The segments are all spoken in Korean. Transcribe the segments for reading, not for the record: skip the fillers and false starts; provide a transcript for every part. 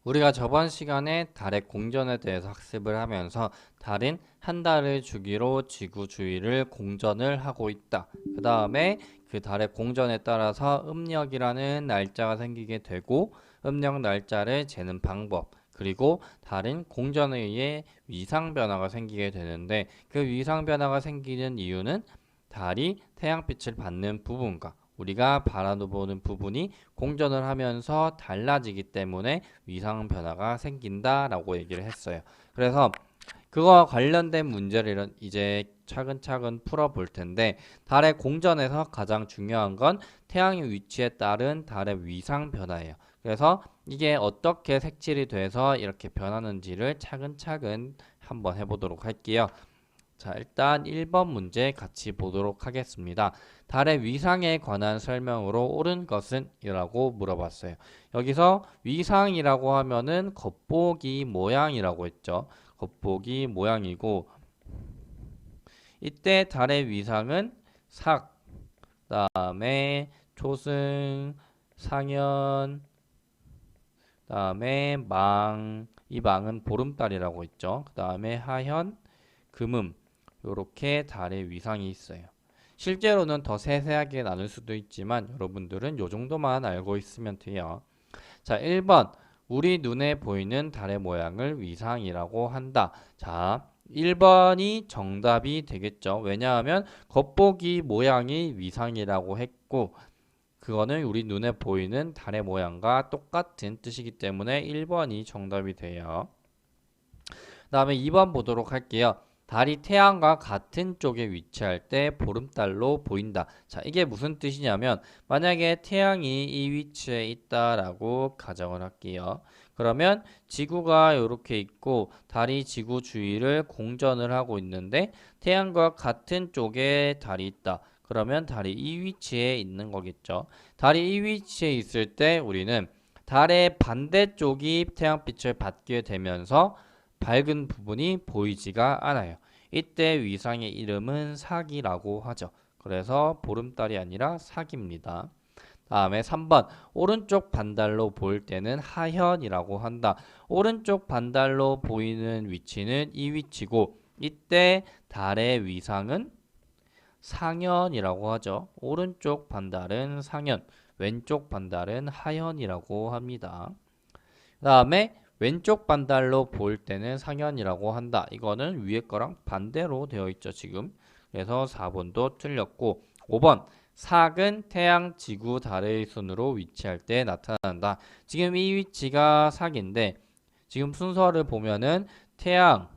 우리가 저번 시간에 달의 공전에 대해서 학습을 하면서 달은 한 달을 주기로 지구 주위를 공전을 하고 있다. 그 다음에 그 달의 공전에 따라서 음력이라는 날짜가 생기게 되고 음력 날짜를 재는 방법 그리고 달은 공전에 의해 위상 변화가 생기게 되는데 그 위상 변화가 생기는 이유는 달이 태양빛을 받는 부분과 우리가 바라보는 부분이 공전을 하면서 달라지기 때문에 위상 변화가 생긴다라고 얘기를 했어요. 그래서 그거와 관련된 문제를 이제 차근차근 풀어볼 텐데 달의 공전에서 가장 중요한 건 태양의 위치에 따른 달의 위상 변화예요. 그래서 이게 어떻게 색칠이 돼서 이렇게 변하는지를 차근차근 한번 해보도록 할게요. 자, 일단 1번 문제 같이 보도록 하겠습니다. 달의 위상에 관한 설명으로 옳은 것은? 이라고 물어봤어요. 여기서 위상이라고 하면은 겉보기 모양이라고 했죠. 겉보기 모양이고 이때 달의 위상은 삭, 다음에 초승, 상현, 다음에 망, 이 망은 보름달이라고 했죠. 그 다음에 하현, 금음, 요렇게 달의 위상이 있어요. 실제로는 더 세세하게 나눌 수도 있지만 여러분들은 요 정도만 알고 있으면 돼요. 자, 1번. 우리 눈에 보이는 달의 모양을 위상이라고 한다. 자, 1번이 정답이 되겠죠. 왜냐하면 겉보기 모양이 위상이라고 했고 그거는 우리 눈에 보이는 달의 모양과 똑같은 뜻이기 때문에 1번이 정답이 돼요. 다음에 2번 보도록 할게요. 달이 태양과 같은 쪽에 위치할 때 보름달로 보인다. 자, 이게 무슨 뜻이냐면 만약에 태양이 이 위치에 있다라고 가정을 할게요. 그러면 지구가 이렇게 있고 달이 지구 주위를 공전을 하고 있는데 태양과 같은 쪽에 달이 있다. 그러면 달이 이 위치에 있는 거겠죠. 달이 이 위치에 있을 때 우리는 달의 반대쪽이 태양빛을 받게 되면서 밝은 부분이 보이지가 않아요. 이때 위상의 이름은 사기라고 하죠. 그래서 보름달이 아니라 사기입니다. 다음에 3번 오른쪽 반달로 보일 때는 하현이라고 한다. 오른쪽 반달로 보이는 위치는 이 위치고 이때 달의 위상은 상현이라고 하죠. 오른쪽 반달은 상현, 왼쪽 반달은 하현이라고 합니다. 그 다음에 왼쪽 반달로 보일 때는 상현이라고 한다. 이거는 위에 거랑 반대로 되어 있죠, 지금. 그래서 4번도 틀렸고 5번 삭은 태양, 지구, 달의 순으로 위치할 때 나타난다. 지금 이 위치가 삭인데 지금 순서를 보면은 태양,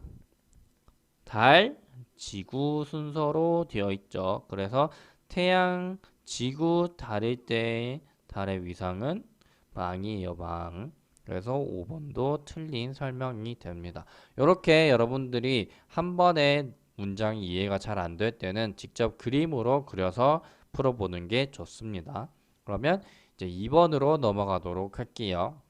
달, 지구 순서로 되어 있죠. 그래서 태양, 지구, 달일 때 달의 위상은 망이에요, 망. 그래서 5번도 틀린 설명이 됩니다. 이렇게 여러분들이 한 번에 문장이 이해가 잘 안 될 때는 직접 그림으로 그려서 풀어보는 게 좋습니다. 그러면 이제 2번으로 넘어가도록 할게요.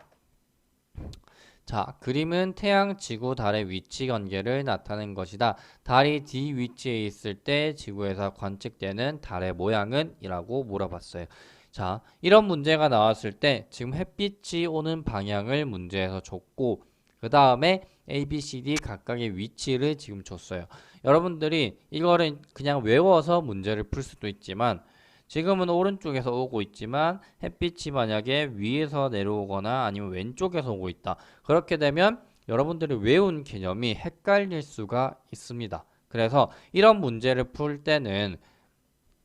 자, 그림은 태양, 지구, 달의 위치 관계를 나타낸 것이다. 달이 D 위치에 있을 때 지구에서 관측되는 달의 모양은? 이라고 물어봤어요. 자, 이런 문제가 나왔을 때 지금 햇빛이 오는 방향을 문제에서 줬고 그 다음에 A, B, C, D 각각의 위치를 지금 줬어요. 여러분들이 이거를 그냥 외워서 문제를 풀 수도 있지만 지금은 오른쪽에서 오고 있지만 햇빛이 만약에 위에서 내려오거나 아니면 왼쪽에서 오고 있다. 그렇게 되면 여러분들이 외운 개념이 헷갈릴 수가 있습니다. 그래서 이런 문제를 풀 때는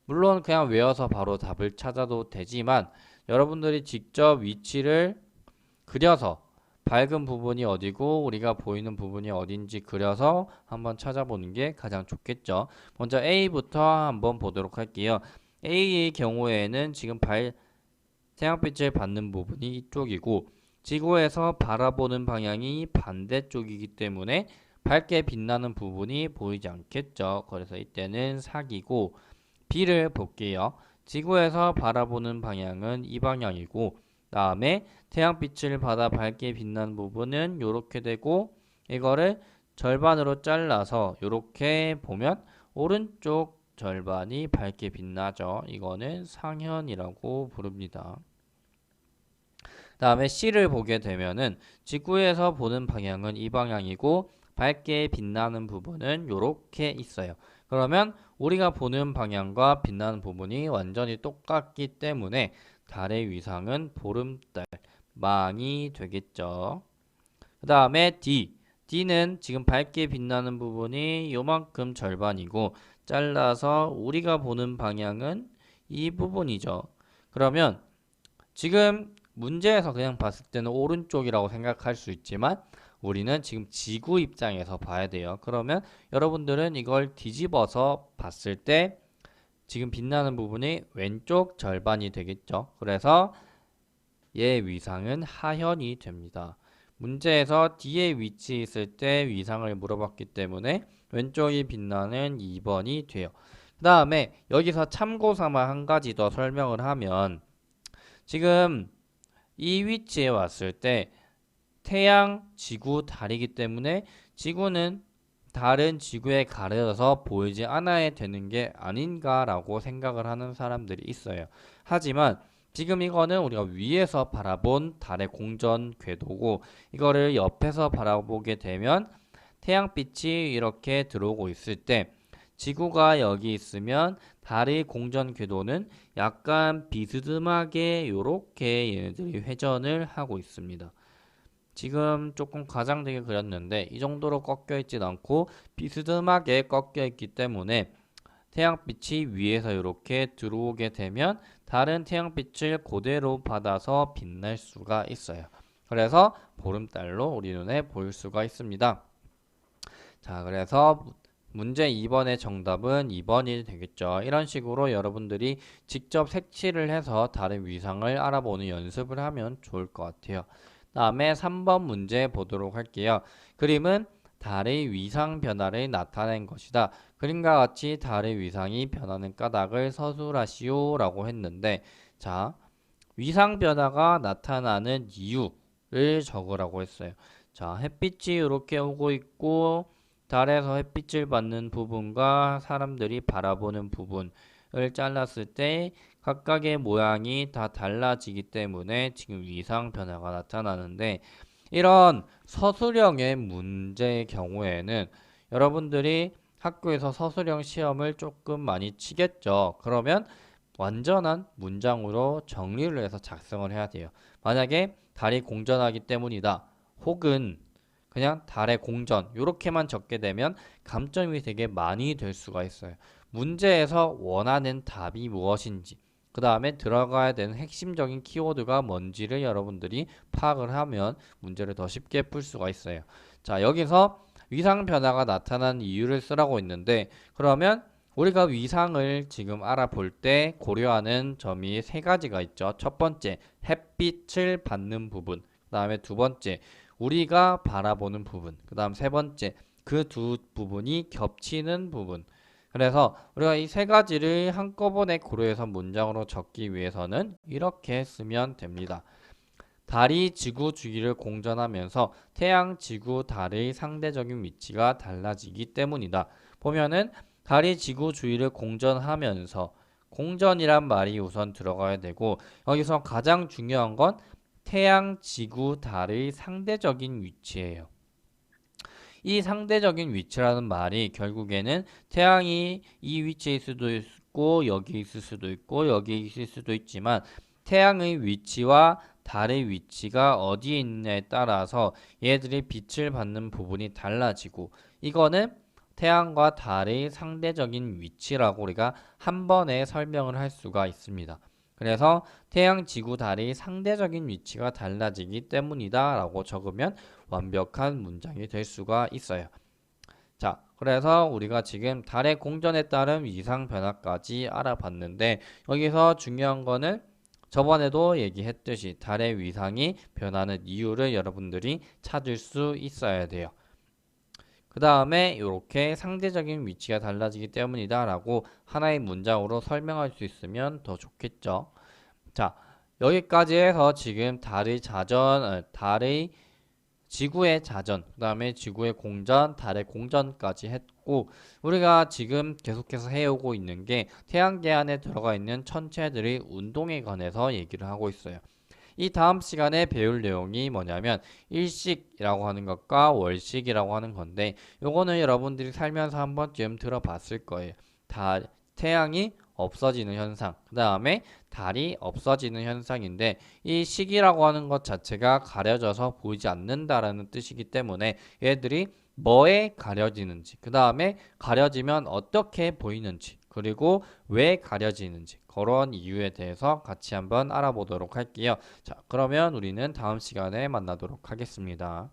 물론 그냥 외워서 바로 답을 찾아도 되지만 여러분들이 직접 위치를 그려서 밝은 부분이 어디고 우리가 보이는 부분이 어딘지 그려서 한번 찾아보는 게 가장 좋겠죠. 먼저 A부터 한번 보도록 할게요. A의 경우에는 지금 태양빛을 받는 부분이 이쪽이고 지구에서 바라보는 방향이 반대쪽이기 때문에 밝게 빛나는 부분이 보이지 않겠죠. 그래서 이때는 사기고 B를 볼게요. 지구에서 바라보는 방향은 이 방향이고 다음에 태양빛을 받아 밝게 빛나는 부분은 이렇게 되고 이거를 절반으로 잘라서 이렇게 보면 오른쪽 절반이 밝게 빛나죠. 이거는 상현이라고 부릅니다. 다음에 C를 보게 되면은 지구에서 보는 방향은 이 방향이고 밝게 빛나는 부분은 요렇게 있어요. 그러면 우리가 보는 방향과 빛나는 부분이 완전히 똑같기 때문에 달의 위상은 보름달, 망이 되겠죠. 그 다음에 D. D는 지금 밝게 빛나는 부분이 요만큼 절반이고 잘라서 우리가 보는 방향은 이 부분이죠. 그러면 지금 문제에서 그냥 봤을 때는 오른쪽이라고 생각할 수 있지만 우리는 지금 지구 입장에서 봐야 돼요. 그러면 여러분들은 이걸 뒤집어서 봤을 때 지금 빛나는 부분이 왼쪽 절반이 되겠죠. 그래서 얘 위상은 하현이 됩니다. 문제에서 D에 위치 있을 때 위상을 물어봤기 때문에 왼쪽이 빛나는 2번이 돼요. 그 다음에 여기서 참고삼아 한 가지 더 설명을 하면 지금 이 위치에 왔을 때 태양, 지구, 달이기 때문에 지구는 다른 지구에 가려져서 보이지 않아야 되는 게 아닌가라고 생각을 하는 사람들이 있어요. 하지만 지금 이거는 우리가 위에서 바라본 달의 공전 궤도고 이거를 옆에서 바라보게 되면 태양빛이 이렇게 들어오고 있을 때 지구가 여기 있으면 달의 공전 궤도는 약간 비스듬하게 이렇게 얘네들이 회전을 하고 있습니다. 지금 조금 과장되게 그렸는데 이 정도로 꺾여 있진 않고 비스듬하게 꺾여 있기 때문에 태양빛이 위에서 이렇게 들어오게 되면 다른 태양빛을 그대로 받아서 빛날 수가 있어요. 그래서 보름달로 우리 눈에 보일 수가 있습니다. 자, 그래서 문제 2번의 정답은 2번이 되겠죠. 이런 식으로 여러분들이 직접 색칠을 해서 달의 위상을 알아보는 연습을 하면 좋을 것 같아요. 다음에 3번 문제 보도록 할게요. 그림은 달의 위상 변화를 나타낸 것이다. 그림과 같이 달의 위상이 변하는 까닭을 서술하시오 라고 했는데 자, 위상 변화가 나타나는 이유를 적으라고 했어요. 자, 햇빛이 이렇게 오고 있고 달에서 햇빛을 받는 부분과 사람들이 바라보는 부분을 잘랐을 때 각각의 모양이 다 달라지기 때문에 지금 위상 변화가 나타나는데 이런 서술형의 문제의 경우에는 여러분들이 학교에서 서술형 시험을 조금 많이 치겠죠. 그러면 완전한 문장으로 정리를 해서 작성을 해야 돼요. 만약에 달이 공전하기 때문이다. 혹은 그냥 달의 공전 이렇게만 적게 되면 감점이 되게 많이 될 수가 있어요. 문제에서 원하는 답이 무엇인지 그 다음에 들어가야 되는 핵심적인 키워드가 뭔지를 여러분들이 파악을 하면 문제를 더 쉽게 풀 수가 있어요. 자, 여기서 위상 변화가 나타난 이유를 쓰라고 했는데 그러면 우리가 위상을 지금 알아볼 때 고려하는 점이 세 가지가 있죠. 첫 번째, 햇빛을 받는 부분. 그 다음에 두 번째, 우리가 바라보는 부분. 그 다음 세 번째, 그 두 부분이 겹치는 부분. 그래서 우리가 이 세 가지를 한꺼번에 고려해서 문장으로 적기 위해서는 이렇게 쓰면 됩니다. 달이 지구 주위를 공전하면서 태양, 지구, 달의 상대적인 위치가 달라지기 때문이다. 보면은 달이 지구 주위를 공전하면서 공전이란 말이 우선 들어가야 되고 여기서 가장 중요한 건 태양, 지구, 달의 상대적인 위치예요. 이 상대적인 위치라는 말이 결국에는 태양이 이 위치에 있을 수도 있고 여기 있을 수도 있고 여기 있을 수도 있지만 태양의 위치와 달의 위치가 어디에 있느냐에 따라서 얘들이 빛을 받는 부분이 달라지고 이거는 태양과 달의 상대적인 위치라고 우리가 한 번에 설명을 할 수가 있습니다. 그래서 태양, 지구, 달의 상대적인 위치가 달라지기 때문이다 라고 적으면 완벽한 문장이 될 수가 있어요. 자, 그래서 우리가 지금 달의 공전에 따른 위상 변화까지 알아봤는데 여기서 중요한 거는 저번에도 얘기했듯이 달의 위상이 변하는 이유를 여러분들이 찾을 수 있어야 돼요. 그 다음에 이렇게 상대적인 위치가 달라지기 때문이다 라고 하나의 문장으로 설명할 수 있으면 더 좋겠죠. 자, 여기까지 해서 지금 달의 지구의 자전, 그 다음에 지구의 공전, 달의 공전까지 했고 우리가 지금 계속해서 해오고 있는 게 태양계 안에 들어가 있는 천체들의 운동에 관해서 얘기를 하고 있어요. 이 다음 시간에 배울 내용이 뭐냐면 일식이라고 하는 것과 월식이라고 하는 건데 요거는 여러분들이 살면서 한 번쯤 들어봤을 거예요. 태양이 없어지는 현상, 그 다음에 달이 없어지는 현상인데 이 식이라고 하는 것 자체가 가려져서 보이지 않는다라는 뜻이기 때문에 얘들이 뭐에 가려지는지, 그 다음에 가려지면 어떻게 보이는지, 그리고 왜 가려지는지 그런 이유에 대해서 같이 한번 알아보도록 할게요. 자, 그러면 우리는 다음 시간에 만나도록 하겠습니다.